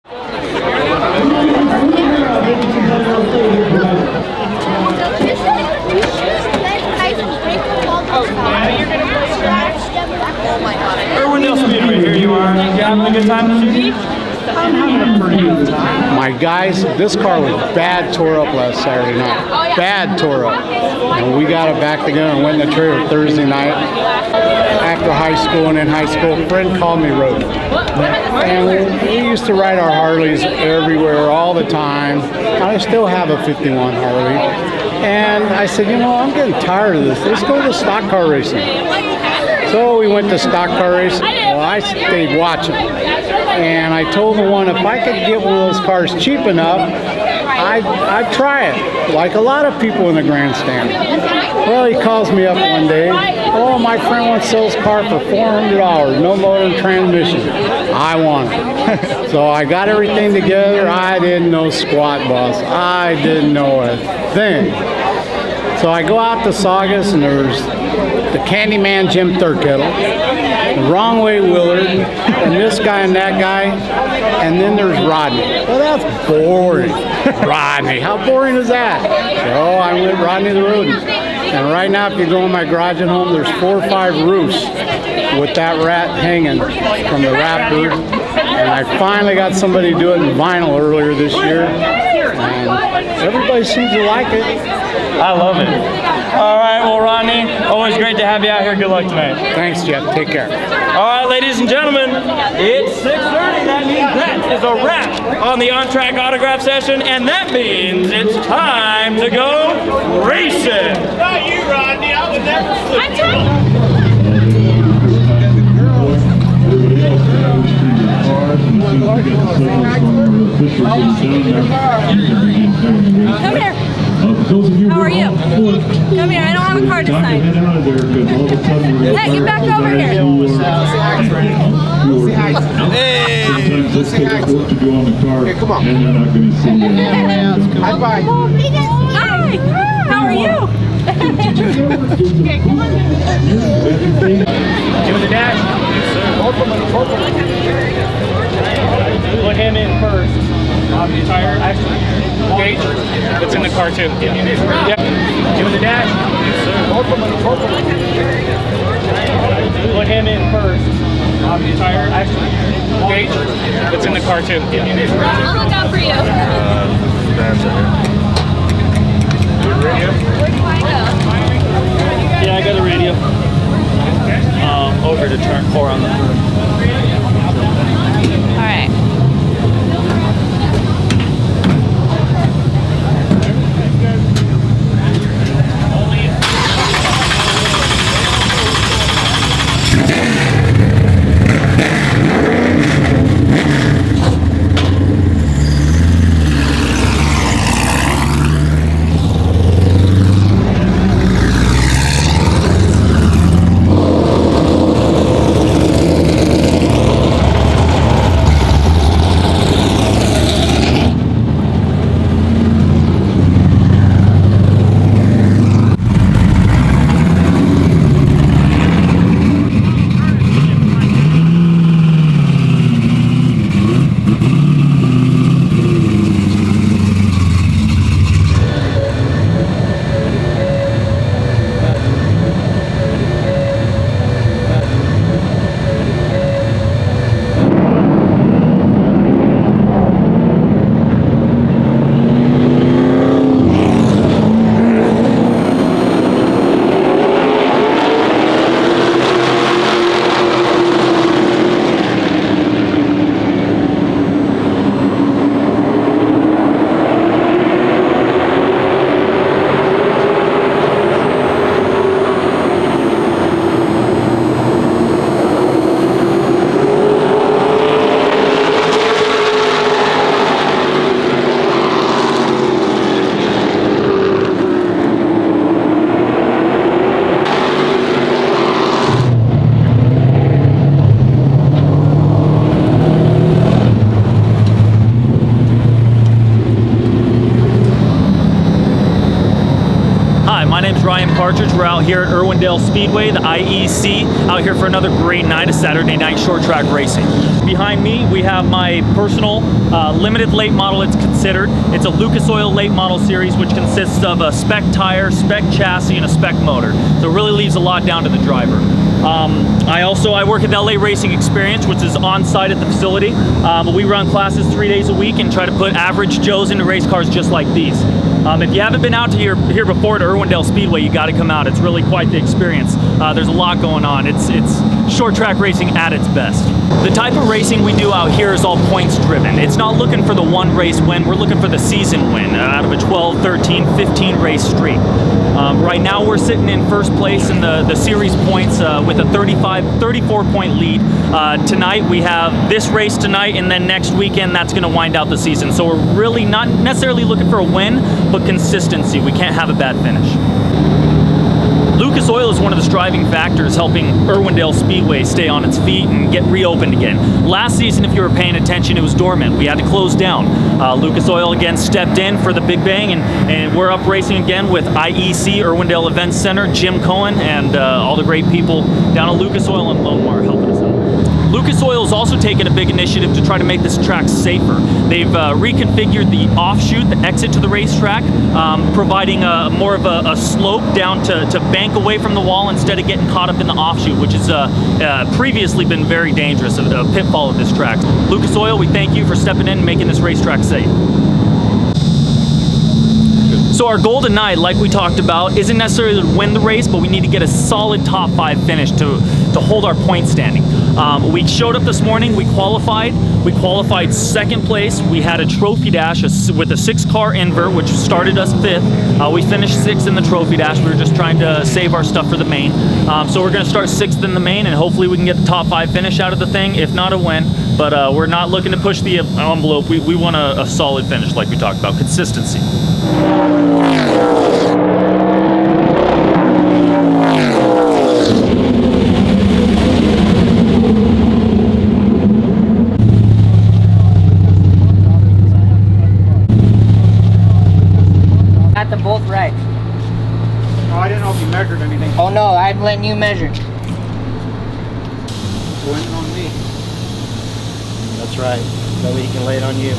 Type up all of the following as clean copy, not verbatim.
Irwindale Speedway, here you are. You having a good time this evening? I'm having a pretty good time. My guys, this car was bad tore up last Saturday night. Bad tore up. And we got it back together and went in the trailer Thursday night. After high school and in high school, a friend called me Rodent. And we used to ride our Harleys everywhere all the time. I still have a 51 Harley. And I said, you know, I'm getting tired of this. Let's go to stock car racing. So we went to stock car racing. Well, I stayed watching. And I told the one if I could get one of those cars cheap enough, I'd try it, like a lot of people in the grandstand. Well, he calls me up one day. Oh, my friend wants to sell his car for $400, no motor and transmission. I want it. So I got everything together. I didn't know squat, boss. I didn't know a thing. So I go out to Saugus, and there's the Candyman Jim Thurkettle, the Wrong Way Willard, and this guy and that guy, and then there's Rodney. Well, that's boring. Rodney, how boring is that? So I went Rodney the Rodent. And right now, if you go in my garage at home, there's 4 or 5 roofs with that rat hanging from the rafters. And I finally got somebody to do it in vinyl earlier this year. And everybody seems to like it. I love it. All right, well, Rodney, always great to have you out here. Good luck tonight. Thanks, Jeff. Take care. All right, ladies and gentlemen, it's 6:30. That means that is a wrap on the on-track autograph session, and that means it's time to go racing. Not you, Rodney. I would never slip you. Come here. How are you? Come here, I don't have a card to sign. Hey, get back over here. Hey! Hey, come on. High five. Hi, how are you? Give it the dash. Put him in first. Tire, actually, gauge. It's in the car too. Yeah. Yep. Give it the dash. Put him in first. Tire, actually, gauge. It's in the car too. Yeah. I'll look out for you. Where do I go? Yeah, I got the radio. Over to turn 4 on the first. All right. We're out here at Irwindale Speedway, the IEC, out here for another great night of Saturday night short track racing. Behind me, we have my personal limited late model, it's considered. It's a Lucas Oil late model series, which consists of a spec tire, spec chassis, and a spec motor. So it really leaves a lot down to the driver. I work at the LA Racing Experience, which is on site at the facility. We run classes 3 days a week and try to put average Joes into race cars just like these. If you haven't been out to here before at Irwindale Speedway, you got to come out. It's really quite the experience. There's a lot going on. It's short track racing at its best. The type of racing we do out here is all points driven. It's not looking for the one race win, we're looking for the season win out of a 12, 13, 15 race streak. Right now we're sitting in first place in the series points with a 34 point lead. Tonight we have this race tonight, and then next weekend that's going to wind out the season. So we're really not necessarily looking for a win, but consistency. We can't have a bad finish. Lucas Oil is one of the driving factors helping Irwindale Speedway stay on its feet and get reopened again. Last season, if you were paying attention, it was dormant. We had to close down. Lucas Oil again stepped in for the big bang, and we're up racing again with IEC, Irwindale Event Center, Jim Cohen, and all the great people down at Lucas Oil and Lone Mar helping us out. Lucas Oil has also taken a big initiative to try to make this track safer. They've reconfigured the offshoot, the exit to the racetrack, providing more of a slope down to bank away from the wall instead of getting caught up in the offshoot, which has previously been very dangerous, a pitfall of this track. Lucas Oil, we thank you for stepping in and making this racetrack safe. So our goal tonight, like we talked about, isn't necessarily to win the race, but we need to get a solid top 5 finish to hold our point standing. We showed up this morning, we qualified second place. We had a trophy dash with a 6-car invert, which started us 5th. We finished 6th in the trophy dash. We were just trying to save our stuff for the main. So we're gonna start 6th in the main, and hopefully we can get the top 5 finish out of the thing, if not a win. But we're not looking to push the envelope. We want a solid finish, like we talked about, consistency. Got them both right. Oh, I didn't know if you measured anything. Oh no, I'm letting you measure. Went on me. That's right. That way he can lay it on you.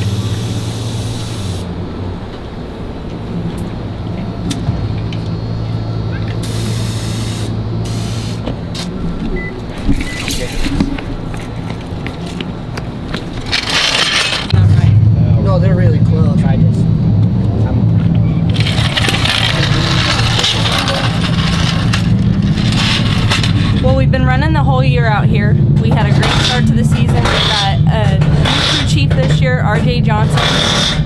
No, they're really close. Well, we've been running the whole year out here. We had a great start to the season. We got a new crew chief this year, RJ Johnson.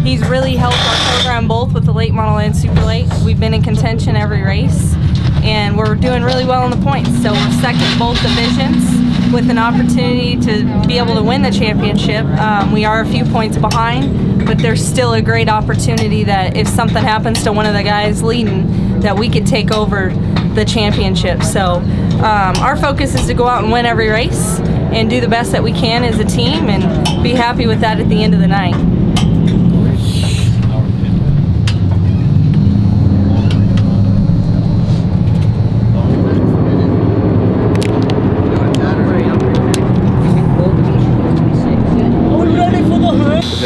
He's really helped our program both with the late model and super late. We've been in contention every race, and we're doing really well in the points. So we're second in both divisions with an opportunity to be able to win the championship. We are a few points behind, but there's still a great opportunity that if something happens to one of the guys leading, that we could take over the championship. So our focus is to go out and win every race and do the best that we can as a team and be happy with that at the end of the night.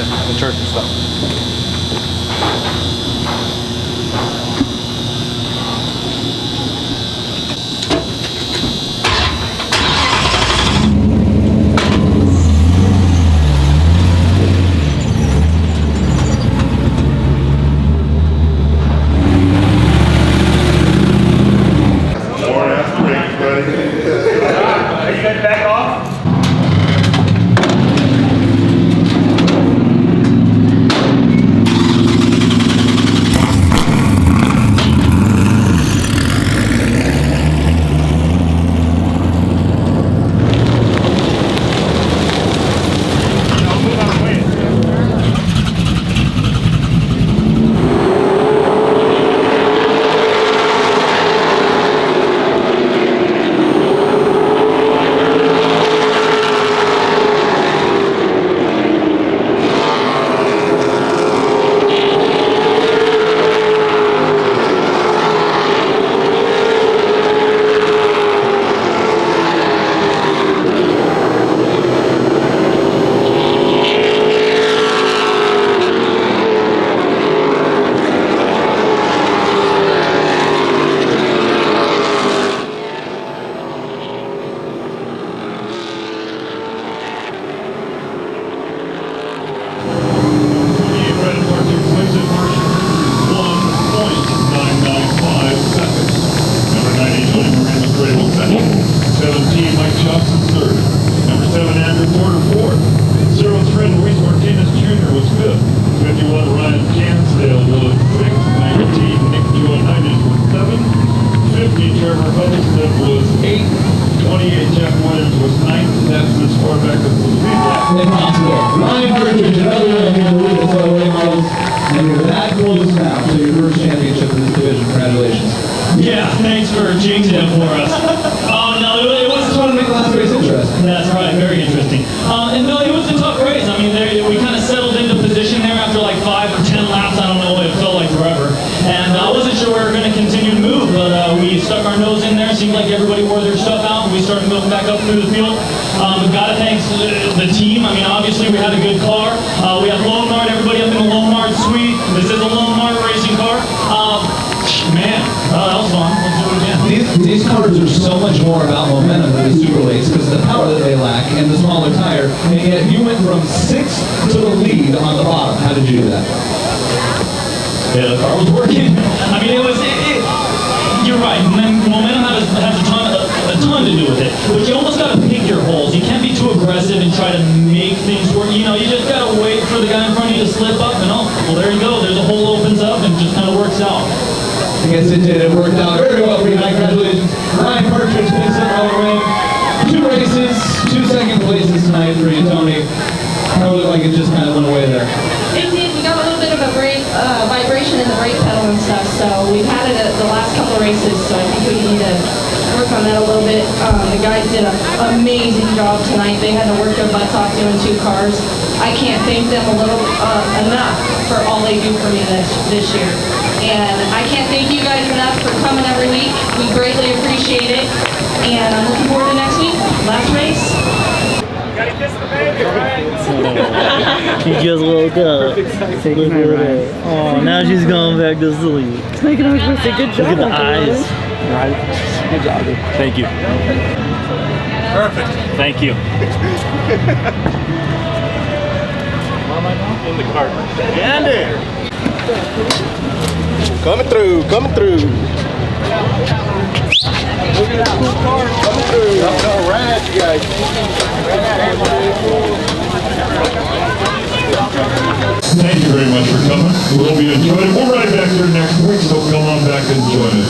The church and stuff. Ryan Partridge, another one of the Lucas Oil models, and you're that close now to your first championship in this division. Congratulations. Yeah, thanks for jinxing it for us. No, it was Just want to make the last race interesting. That's right, very interesting. And no, it was a tough race. I mean, we kind of settled into position there after like 5 or 10 laps. I don't know, it felt like forever. And I wasn't sure we were going to continue to move, but we stuck our nose in there. Seemed like everybody wore their stuff out, and we started moving back up through the field. But gotta thank the team. I mean, obviously we had a good car. We have Lone Mart, everybody up in the Lone Mart suite. This is a Lone Mart racing car. Man, that was fun. Let's do it again. These cars are so much more about momentum than the super late because of the power that they lack and the smaller tire. And yet you went from 6th to the lead on the bottom. How did you do that? Yeah, the car was working. I mean, you're right. Momentum has a ton to do with it. But you almost got to pick your holes. You can't be too aggressive and try to make things work. You know, you just got to wait for the guy in front of you to slip up and well, there you go. There's a hole opens up and just kind of works out. I guess it did. It worked out very well for you. Congratulations. Ryan Partridge picks up all the win. 2 races, 2 second places tonight for you, Tony. It looked like it just kind of went away there. It did. We got a little bit of a brake vibration in the brake pedal and stuff, so we've had it at the last couple of races, so I think we need to work on that a little bit. The guys did an amazing job tonight. They had to work their butts off doing 2 cars. I can't thank them enough for all they do for me this year. And I can't thank you guys enough for coming every week. We greatly appreciate it. And I'm looking forward to next week. Last race. Gotta kiss the baby, right? She just woke up. Look at that. Oh, now she's going back to sleep. It's making her birthday. Good job. Look at the eyes. Right. Good job, dude. Thank you. Perfect. Thank you. In the cart. Andy! Coming through, coming through. Look at that cool car coming through. All right, you guys. Thank you very much for coming. We hope you enjoyed it. We're right back here next week, so come on back and join us.